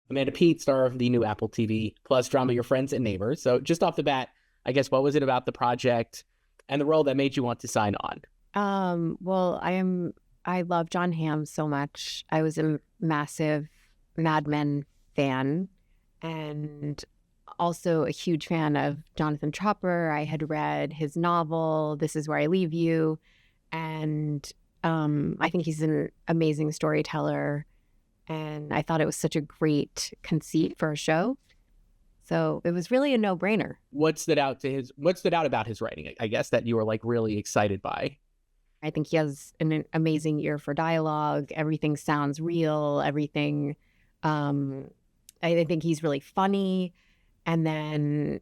Amanda Peet, star of the new Apple TV Plus drama Your Friends and Neighbors. So just off the bat, I guess, what was it about the project and the role that made you want to sign on? Well, I love Jon Hamm so much. I was a massive Mad Men fan and also a huge fan of Jonathan Tropper. I had read his novel, This Is Where I Leave You, and I think he's an amazing storyteller. And I thought it was such a great conceit for a show. So it was really a no-brainer. What stood out about his writing, I guess, that you were like really excited by? I think he has an amazing ear for dialogue. Everything sounds real. Everything, I think he's really funny. And then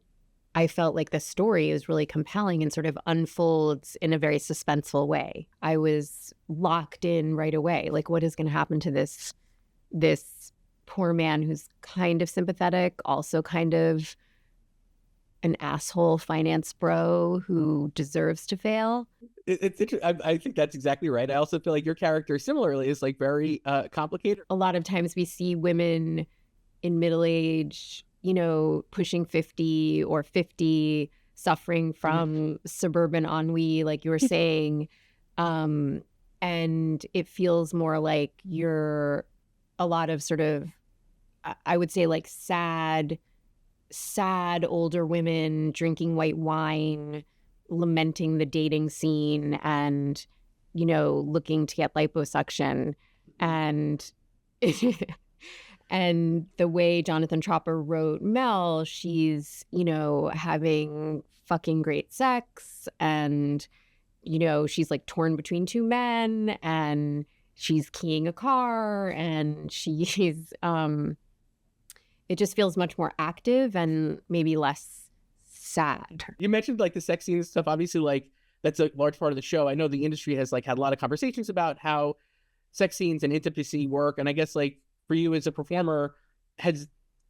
I felt like the story is really compelling and sort of unfolds in a very suspenseful way. I was locked in right away. Like, what is going to happen to this poor man who's kind of sympathetic, also kind of an asshole finance bro who deserves to fail? It's interesting. I think that's exactly right. I also feel like your character similarly is like very complicated. A lot of times we see women in middle age, pushing 50 or 50, suffering from suburban ennui, like you were saying. And it feels more like you're a lot of sort of, I would say, like sad older women drinking white wine, lamenting the dating scene and, looking to get liposuction. And and the way Jonathan Tropper wrote Mel, she's, having fucking great sex and, she's like torn between two men and she's keying a car and she's, it just feels much more active and maybe less sad. You mentioned like the sex scene and stuff. Obviously, like that's a large part of the show. I know the industry has like had a lot of conversations about how sex scenes and intimacy work. And I guess like for you as a performer, has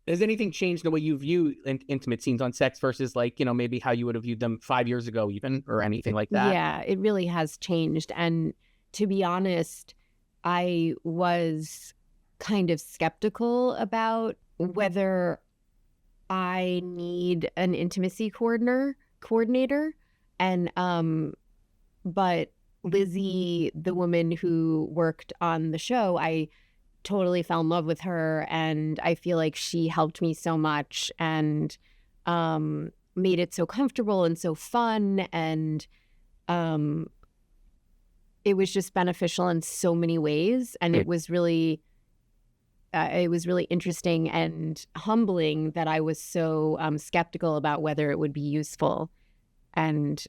anything changed the way you view intimate scenes on sex versus like, maybe how you would have viewed them 5 years ago even, or anything like that? Yeah, it really has changed. And to be honest, I was kind of skeptical about whether I need an intimacy coordinator. And but Lizzie, the woman who worked on the show, I totally fell in love with her, and I feel like she helped me so much and made it so comfortable and so fun, and it was just beneficial in so many ways. And it was really interesting and humbling that I was so skeptical about whether it would be useful. And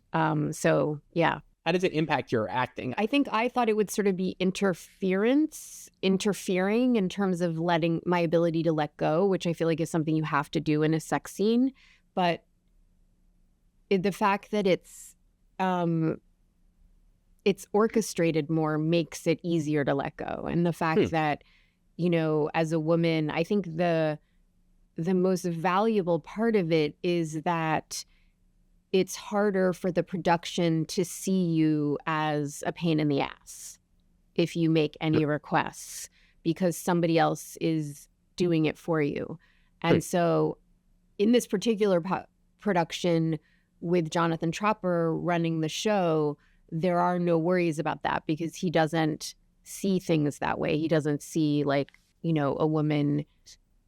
so, yeah. How does it impact your acting? I think I thought it would sort of be interfering in terms of letting my ability to let go, which I feel like is something you have to do in a sex scene. But the fact that it's orchestrated more makes it easier to let go. And the fact that, as a woman, I think the most valuable part of it is that it's harder for the production to see you as a pain in the ass if you make any requests, because somebody else is doing it for you. And so in this particular production with Jonathan Tropper running the show, there are no worries about that because he doesn't see things that way. He doesn't see like, a woman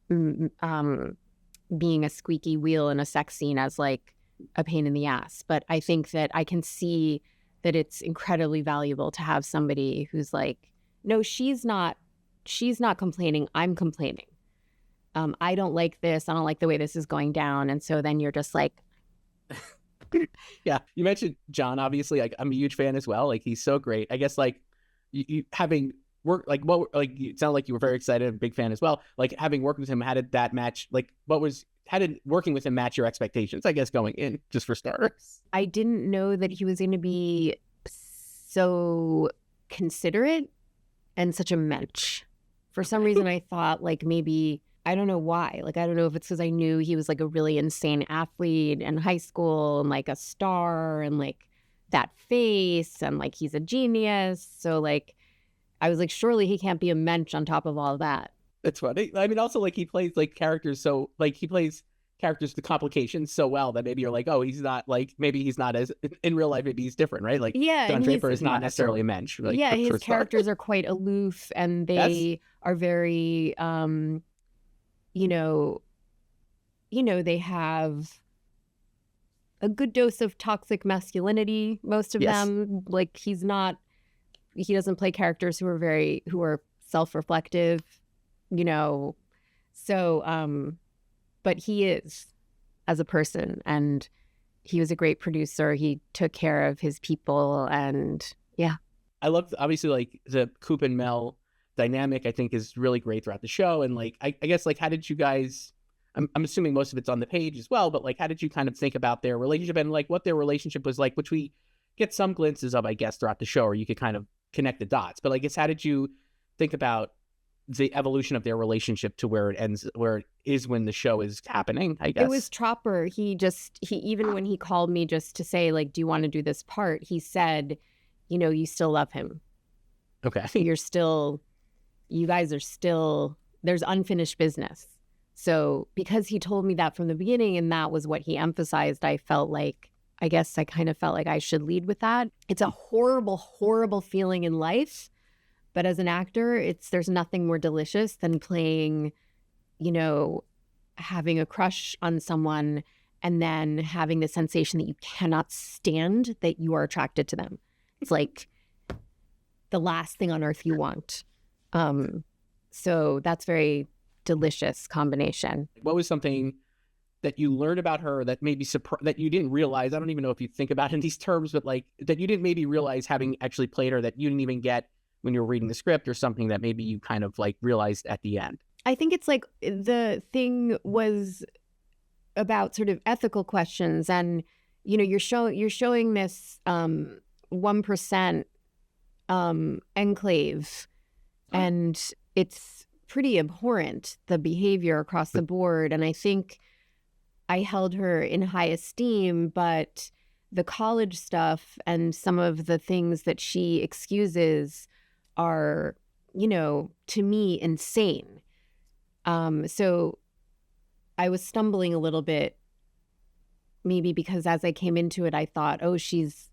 being a squeaky wheel in a sex scene as like a pain in the ass. But I think that I can see that it's incredibly valuable to have somebody who's like, no, she's not complaining. I'm complaining. I don't like this. I don't like the way this is going down. And so then you're just like, yeah. You mentioned Jon, obviously, like I'm a huge fan as well. Like he's so great. I guess like you having work, like what, like it sounded like you were very excited, a big fan as well. Like having worked with him, how did that match? Like how did working with him match your expectations, I guess, going in, just for starters? I didn't know that he was going to be so considerate and such a mensch. For some reason, I thought like maybe, I don't know why. Like, I don't know if it's because I knew he was like a really insane athlete in high school and like a star and like that face and like he's a genius. So like, I was like, surely he can't be a mensch on top of all that. That's funny. I mean, also like he plays like characters, so like he plays characters to complications so well that maybe you're like, oh, he's not like, maybe he's not as in real life. Maybe he's different, right? Like Yeah, Jon and Draper is not necessarily a mensch, like yeah, his for star. characters are quite aloof, and Yes. they are very, you know, they have a good dose of toxic masculinity. Most of Yes. them, like he doesn't play characters who are self-reflective, you know. So, but he is as a person, and he was a great producer. He took care of his people, and yeah. I love obviously like the Coop and Mel dynamic. I think is really great throughout the show. And like I guess like how did you guys? I'm assuming most of it's on the page as well, but like how did you kind of think about their relationship and like what their relationship was like, which we get some glimpses of, I guess, throughout the show, or you could kind of connect the dots. But I guess how did you think about the evolution of their relationship to where it ends, where it is when the show is happening? I guess It was Tropper. He even when he called me just to say like, do you want to do this part? He said, you still love him. Okay. You guys are still, there's unfinished business. So because he told me that from the beginning and that was what he emphasized, I kind of felt like I should lead with that. It's a horrible, horrible feeling in life. But as an actor, there's nothing more delicious than playing, having a crush on someone and then having the sensation that you cannot stand that you are attracted to them. It's like the last thing on earth you want. So that's very delicious combination. What was something that you learned about her that maybe that you didn't realize? I don't even know if you think about it in these terms, but like that you didn't maybe realize having actually played her, that you didn't even get when you were reading the script, or something that maybe you kind of like realized at the end? I think it's like the thing was about sort of ethical questions, and you're showing this 1% enclave, and it's pretty abhorrent, the behavior across the board. And I think I held her in high esteem, but the college stuff and some of the things that she excuses are, to me, insane. So I was stumbling a little bit, maybe because as I came into it, I thought, oh, she's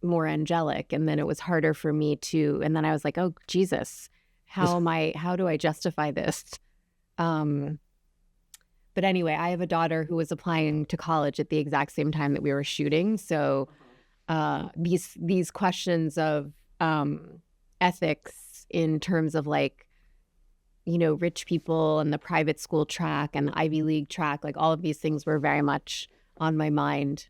more angelic. And then it was harder for me and then I was like, oh, Jesus, how do I justify this? But anyway, I have a daughter who was applying to college at the exact same time that we were shooting. So these questions of ethics in terms of like, rich people and the private school track and the Ivy League track, like all of these things were very much on my mind.